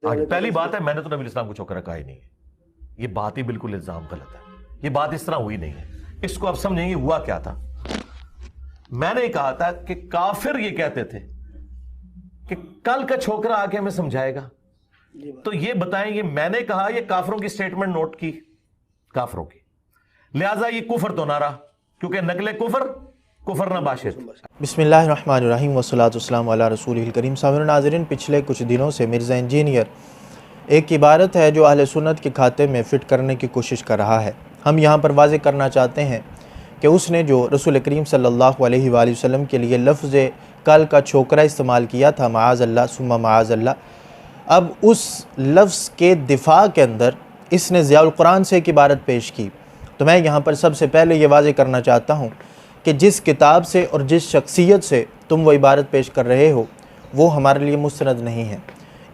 पहली बात है, मैंने तो नबी इस्लाम को छोकरा कहा ही नहीं है। ये बात ही बिल्कुल इल्जाम गलत है। ये बात इस तरह हुई नहीं है। इसको आप समझेंगे हुआ क्या था। मैंने कहा था कि काफिर ये कहते थे कि कल का छोकरा आके हमें समझाएगा। तो ये बताएं, ये मैंने कहा, ये काफिरों की स्टेटमेंट नोट की, काफिरों की। लिहाजा ये कुफर तो ना रहा, क्योंकि नकले कुफर ना बाशिर। बिस्मिल्लाहिर्रहमानिर्रहीम वस्सलातु वस्सलामु अला रसूलिल करीम। सामईन नाज़रीन, पिछले कुछ दिनों से मिर्ज़ा इंजीनियर एक इबारत है जो अहले सुन्नत के खाते में फ़िट करने की कोशिश कर रहा है। हम यहाँ पर वाज़े करना चाहते हैं कि उसने जो रसूल करीम सल्लल्लाहु अलैहि वसल्लम के लिए लफ्ज़ कल का छोकरा इस्तेमाल किया था, माअज़ल्लाह सुम्मा माअज़ल्लाह, अब उस लफ्ज़ के दिफा के अंदर इसने ज़ियाउल कुरान से एक इबारत पेश की। तो मैं यहाँ पर सबसे पहले ये वाज़े करना चाहता हूँ कि जिस किताब से और जिस शख्सियत से तुम वो इबारत पेश कर रहे हो वो हमारे लिए मुस्तनद नहीं है।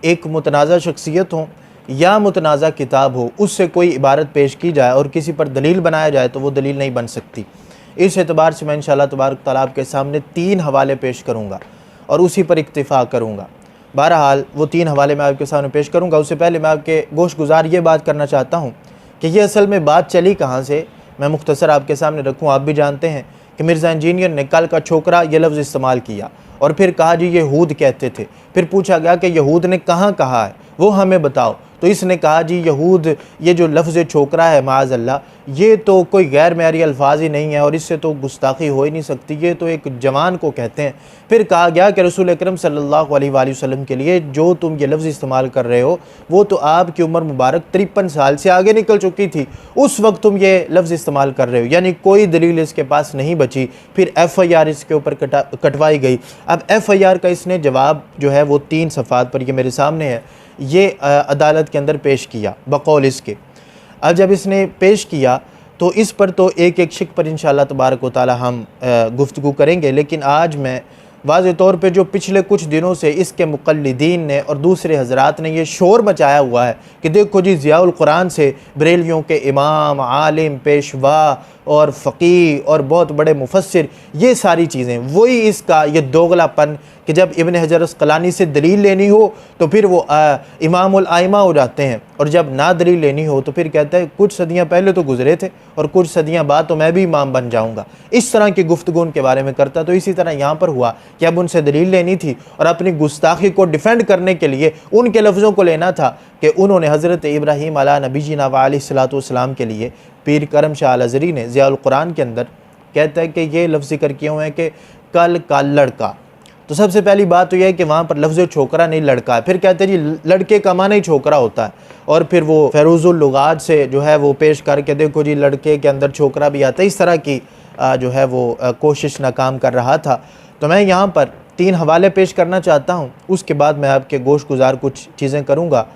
एक मुतनाज़ा शख्सियत हो या मुतनाज़ा किताब हो, उससे कोई इबारत पेश की जाए और किसी पर दलील बनाया जाए तो वो दलील नहीं बन सकती। इस एतबार से मैं इंशाअल्लाह तबारक तआला आपके सामने 3 हवाले पेश करूँगा और उसी पर इक्तिफ़ा करूँगा। बहरहाल वो 3 हवाले मैं आपके सामने पेश करूँगा। उससे पहले मैं आपके गोशगुजार ये बात करना चाहता हूँ कि ये असल में बात चली कहाँ से, मैं मुख्तसर आपके सामने रखूँ। आप भी जानते हैं कि मिर्ज़ा इंजीनियर ने कल का छोकरा ये लफ्ज़ इस्तेमाल किया और फिर कहा जी यहूद कहते थे। फिर पूछा गया कि यहूद ने कहाँ कहा है, वो हमें बताओ। तो इसने कहा जी यहूद, ये जो लफ्ज़ छोकरा है माअज़ल्लाह, ये तो कोई गैर मेरी अल्फाज ही नहीं है और इससे तो गुस्ताखी हो ही नहीं सकती, ये तो एक जवान को कहते हैं। फिर कहा गया कि रसूल अकरम सल्लल्लाहु अलैहि वसल्लम के लिए जो तुम ये लफ्ज़ इस्तेमाल कर रहे हो वो तो आपकी उम्र मुबारक 53 साल से आगे निकल चुकी थी, उस वक्त तुम ये लफ्ज़ इस्तेमाल कर रहे हो, यानी कोई दलील इसके पास नहीं बची। फिर FIR इसके ऊपर कटवाई गई। अब FIR का इसने जवाब जो है वो 3 सफ़ात पर, ये मेरे सामने है, ये अदालत के अंदर पेश किया बकौल इसके। अब जब इसने पेश किया तो इस पर तो एक एक शिक पर इंशाअल्लाह तबारक व तआला हम गुफ्तगू करेंगे। लेकिन आज मैं वाज़े तौर पे जो पिछले कुछ दिनों से इसके मुक़ल्लिदीन ने और दूसरे हज़रात ने ये शोर मचाया हुआ है कि देखो जी ज़ियाउल कुरान से बरेलियों के इमाम, आलिम, पेशवा और फ़क़ीह और बहुत बड़े मुफस्सिर, ये सारी चीज़ें, वही इसका ये दोगलापन कि जब इब्न हजर अस्क़लानी से दलील लेनी हो तो फिर वो इमामुल आइमा हो जाते हैं और जब ना दलील लेनी हो तो फिर कहते हैं कुछ सदियाँ पहले तो गुज़रे थे और कुछ सदियाँ बाद तो मैं भी इमाम बन जाऊँगा। इस तरह की गुफ्तगू उनके बारे में करता। तो इसी तरह यहाँ पर हुआ कि अब उनसे दलील लेनी थी और अपनी गुस्ताखी को डिफेंड करने के लिए उनके लफ्ज़ों को लेना था कि उन्होंने हज़रत इब्राहीम अला नबीना व अलैहिस्सलातु वस्सलाम के लिए पीर करम शाह अल अज़हरी ने ज़ियाउल कुरान के अंदर कहता है कि ये लफ्ज़ ज़िक्र किए हुए हैं कि कल का लड़का। तो सबसे पहली बात तो यह है कि वहाँ पर लफ्ज़ छोकरा नहीं लड़का है। फिर कहते हैं जी लड़के का माना ही छोकरा होता है और फिर वो फ़ैरूज़ुल लुगात से जो है वो पेश करके देखो जी लड़के के अंदर छोकरा भी आता है। इस तरह की जो है वो कोशिश नाकाम कर रहा था। तो मैं यहाँ पर 3 हवाले पेश करना चाहता हूँ, उसके बाद मैं आपके गोशगुजार कुछ चीज़ें करूँगा।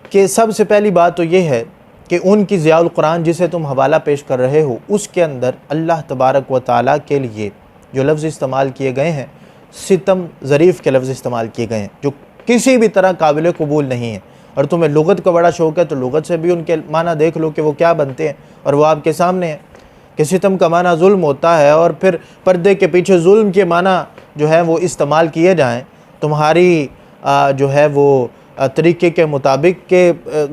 कि सबसे पहली बात तो ये है कि उनकी ज़ियाउल कुरान जिसे तुम हवाला पेश कर रहे हो उसके अंदर अल्लाह तबारक व तआला के लिए जो लफ्ज़ इस्तेमाल किए गए हैं, सितम ज़रीफ़ के लफ्ज़ इस्तेमाल किए गए हैं जो किसी भी तरह काबिल कबूल नहीं है। और तुम्हें लुगत का बड़ा शौक़ है तो लुगत से भी उनके माना देख लो कि वो क्या बनते हैं और वो आपके सामने है कि सितम का माना जुल्म होता है और फिर पर्दे के पीछे जुल्म के माना जो है वो इस्तेमाल किए जाएँ तुम्हारी जो है वो तरीक़े के मुताबिक के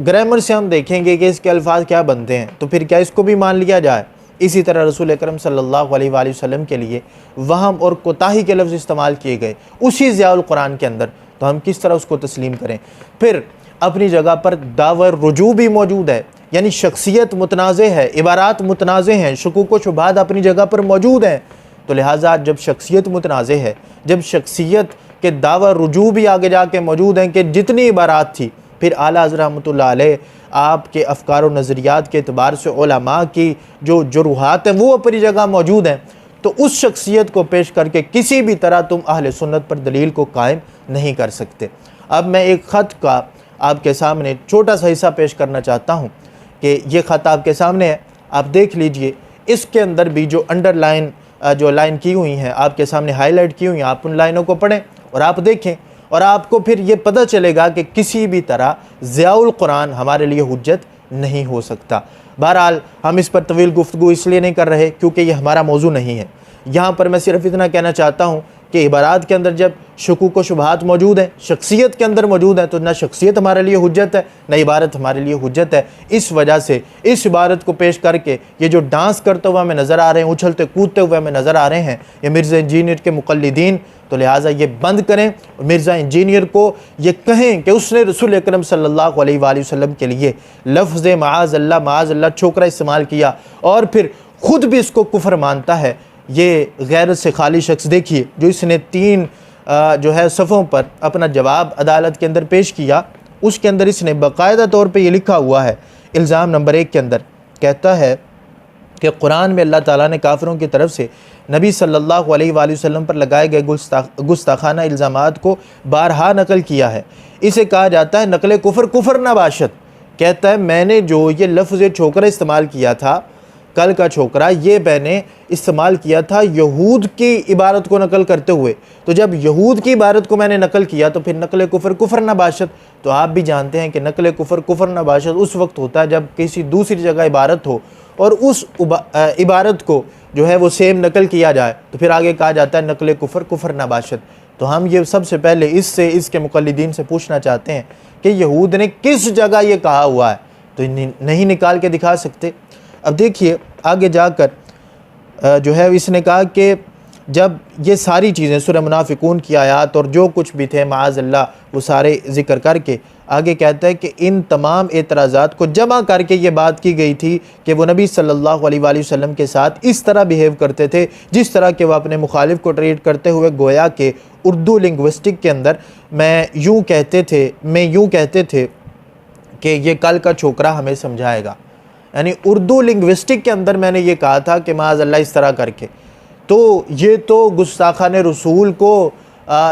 ग्रामर से हम देखेंगे कि इसके अल्फाज क्या बनते हैं, तो फिर क्या इसको भी मान लिया जाए। इसी तरह रसूल अकरम सल्लल्लाहु अलैहि वसल्लम के लिए वहम और कोताही के लफ्ज़ इस्तेमाल किए गए उसी ज़ियाउल कुरान के अंदर, तो हम किस तरह उसको तस्लीम करें। फिर अपनी जगह पर दावर रुजू भी मौजूद है, यानी शख्सियत मुतनाज़े है, इबारात मुतनाज़े हैं, शुकूक व शुबहात अपनी जगह पर मौजूद हैं। तो लिहाजा जब शख्सियत मुतनाज़े है, जब शख्सियत के दावा रुजू भी आगे जाके मौजूद हैं कि जितनी इबारात थी, फिर आला हज़रत रहमतुल्लाह अलैह आपके अफ़कार व नज़रियात के अतबार से उलमा की जो जुरूहात हैं वो अपनी जगह मौजूद हैं, तो उस शख्सियत को पेश करके किसी भी तरह तुम अहले सुन्नत पर दलील को कायम नहीं कर सकते। अब मैं एक ख़त का आपके सामने छोटा सा हिस्सा पेश करना चाहता हूँ कि ये ख़त आपके सामने है, आप देख लीजिए। इसके अंदर भी जो अंडरलाइन जो लाइन की हुई हैं आपके सामने हाईलाइट की हुई हैं, आप उन लाइनों को पढ़ें और आप देखें और आपको फिर ये पता चलेगा कि किसी भी तरह ज़ियाउल कुरान हमारे लिए हुज्जत नहीं हो सकता। बहरहाल हम इस पर तवील गुफ्तगू इसलिए नहीं कर रहे क्योंकि ये हमारा मौजू नहीं है। यहाँ पर मैं सिर्फ इतना कहना चाहता हूँ कि इबारात के अंदर जब शुकूक व शुबहात मौजूद हैं, शख्सियत के अंदर मौजूद है, तो ना शख्सियत हमारे लिए हुज्जत है, ना इबारत हमारे लिए हुज्जत है। इस वजह से इस इबारत को पेश करके ये जो डांस करते हुए हमें नज़र आ रहे हैं, उछलते कूदते हुए हमें नज़र आ रहे हैं, ये मिर्ज़ा इंजीनियर के मुक़ल्लिदीन, तो लिहाजा ये बंद करें और मिर्ज़ा इंजीनियर को ये कहें कि उसने रसूल अकरम सल्लल्लाहु अलैहि वसल्लम के लिए लफ्ज़ माज़ अल्लाह छोकरा इस्तेमाल किया और फिर ख़ुद भी इसको कुफ्र मानता है। ये गैरत से खाली शख्स देखिए, जो इसने 3 जो है सफ़ों पर अपना जवाब अदालत के अंदर पेश किया, उसके अंदर इसने बाकायदा तौर पे ये लिखा हुआ है। इल्ज़ाम नंबर 1 के अंदर कहता है कि कुरान में अल्लाह ताला ने काफिरों की तरफ से नबी सल्लल्लाहु अलैहि वसल्लम पर लगाए गए गुस्ताखाना इल्ज़ामात को बारहा नकल किया है। इसे कहा जाता है नकल कुफर नबाशत। कहता है मैंने जो ये लफ्ज़ छोकरा इस्तेमाल किया था, कल का छोकरा, ये मैंने इस्तेमाल किया था यहूद की इबारत को नकल करते हुए। तो जब यहूद की इबारत को मैंने नकल किया तो फिर नकल कुफर नबाशत। तो आप भी जानते हैं कि नकल कुफर नबाशत उस वक्त होता है जब किसी दूसरी जगह इबारत हो और उस इबारत को जो है वो सेम नकल किया जाए, तो फिर आगे कहा जाता है नकल कुफर नबाशत। तो हम ये सबसे पहले इसके मुक़ल्लिदीन से पूछना चाहते हैं कि यहूद ने किस जगह ये कहा हुआ है, तो नहीं निकाल के दिखा सकते। अब देखिए आगे जाकर जो है इसने कहा कि जब ये सारी चीज़ें सूरह मुनाफिकून की आयत और जो कुछ भी थे माअज़ल्लाह वो सारे ज़िक्र करके आगे कहता है कि इन तमाम एतराज़ात को जमा करके ये बात की गई थी कि वो नबी सल्लल्लाहु अलैहि वसल्लम के साथ इस तरह बिहेव करते थे जिस तरह के वो अपने मुखालिफ को ट्रीट करते हुए, गोया के उर्दू लिंग्विस्टिक के अंदर मैं यूँ कहते थे कि ये कल का छोकरा हमें समझाएगा। यानी उर्दू लिंग्विस्टिक के अंदर मैंने ये कहा था कि माअज़ल्लाह इस तरह करके, तो ये तो गुस्ताखान रसूल को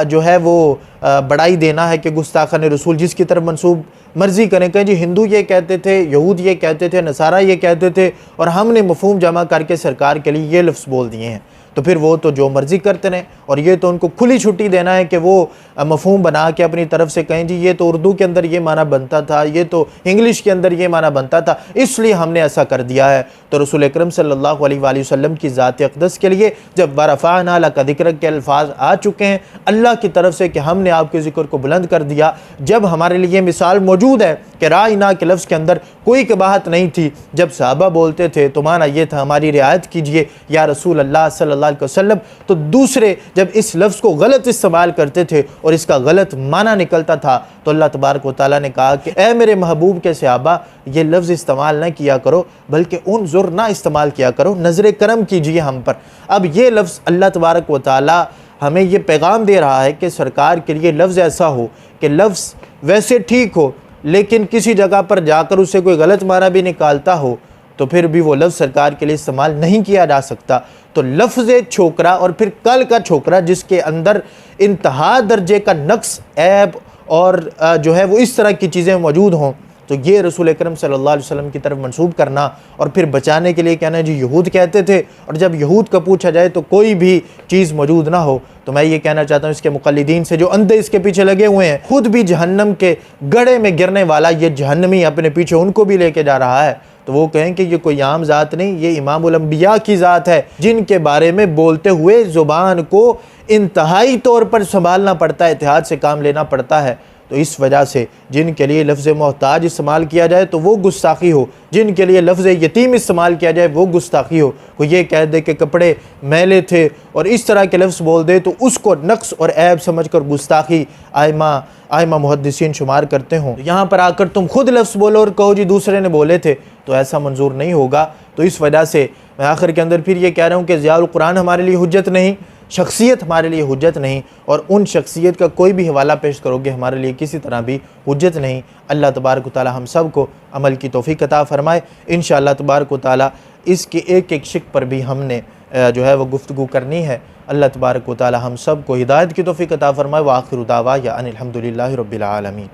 जो है वो बढ़ाई देना है कि गुस्ताखान रसूल जिसकी तरफ मंसूब मर्ज़ी करें। कहें जी हिंदू ये कहते थे, यहूद ये कहते थे, नसारा ये कहते थे और हमने मफ़हूम जमा करके सरकार के लिए ये लफ्ज़ बोल दिए हैं, तो फिर वो तो जो मर्ज़ी करते रहें। और ये तो उनको खुली छुट्टी देना है कि वो मफ़हूम बना के अपनी तरफ से कहें जी ये तो उर्दू के अंदर ये माना बनता था, ये तो इंग्लिश के अंदर ये माना बनता था, इसलिए हमने ऐसा कर दिया है। तो रसूल अकरम सल्लल्लाहु अलैहि वसल्लम की ज़ात अक़दस के लिए जब वरफ़अना लका ज़िक्रक के अल्फाज आ चुके हैं अल्लाह की तरफ से कि हमने आपके ज़िक्र को बुलंद कर दिया, जब हमारे लिए मिसाल मौजूद है कि राइना के लफ्ज़ के अंदर कोई कबाहत नहीं थी, जब सहाबा बोलते थे तो माना ये था हमारी रियायत कीजिए या रसूल अल्लाह सल्लल्लाहु अलैहि वसल्लम, तो दूसरे जब इस लफ्ज़ को गलत इस्तेमाल करते थे और इसका गलत माना निकलता था तो अल्लाह तबारक व तआला ने कहा कि ए मेरे महबूब के सहाबा ये लफ्ज़ इस्तेमाल न किया करो बल्कि उनजुर ना इस्तेमाल किया करो, नज़र करम कीजिए हम पर। अब ये लफ्ज़ अल्लाह तबारक व तआला हमें ये पैगाम दे रहा है कि सरकार के लिए लफ्ज़ ऐसा हो कि लफ्ज़ वैसे ठीक हो लेकिन किसी जगह पर जाकर उससे कोई गलत माना भी निकालता हो तो फिर भी वो लफ्ज़ सरकार के लिए इस्तेमाल नहीं किया जा सकता। तो लफ्ज़ छोकरा और फिर कल का छोकरा जिसके अंदर इंतहा दर्जे का नक्स, ऐब और जो है वो इस तरह की चीज़ें मौजूद हों, तो ये रसूल अकरम सल्लल्लाहु अलैहि वसल्लम की तरफ मंसूब करना और फिर बचाने के लिए कहना जी यहूद कहते थे, और जब यहूद का पूछा जाए तो कोई भी चीज़ मौजूद ना हो। तो मैं ये कहना चाहता हूँ इसके मुक़ल्लिदीन से जो अंधे इसके पीछे लगे हुए हैं, खुद भी जहन्नम के गड्ढे में गिरने वाला ये जहन्नमी अपने पीछे उनको भी लेके जा रहा है, तो वो कहें कि ये कोई आम ज़ात नहीं, ये इमामुल अंबिया की ज़ात है जिनके बारे में बोलते हुए ज़ुबान को इंतहाई तौर पर संभालना पड़ता है, एहतियात से काम लेना पड़ता है। तो इस वजह से जिनके लिए लफ्ज़ मोहताज इस्तेमाल किया जाए तो वो गुस्ताखी हो, जिनके लिए लफ्ज़ यतीम इस्तेमाल किया जाए वो गुस्ताखी हो। कोई ये कह दे कि कपड़े मैले थे और इस तरह के लफ्ज़ बोल दे तो उसको नक्स और ऐब समझकर गुस्ताखी आइमा मुहद्दिसीन शुमार करते हों। यहाँ पर आकर तुम खुद लफ्ज़ बोलो और कहो जी दूसरे ने बोले थे, तो ऐसा मंजूर नहीं होगा। तो इस वजह से मैं आखिर के अंदर फिर ये कह रहा हूँ कि ज़ियाउल कुरान हमारे लिए हुज्जत नहीं, शख्सियत हमारे लिए हुज्जत नहीं, और उन शख्सियत का कोई भी हवाला पेश करोगे हमारे लिए किसी तरह भी हुज्जत नहीं। अल्लाह तबारक व तआला हम सब को अमल की तौफीक अता फ़रमाए। इंशाअल्लाह तबारक व तआला इसके एक एक शिक पर भी हमने जो है वो गुफ्तगू करनी है। अल्लाह तबारक व तआला हम सब को हिदायत की तौफीक अता फ़रमाए। व आखिरु दावा या अनिल हम्दुलिल्लाहि रब्बिल आलमीन।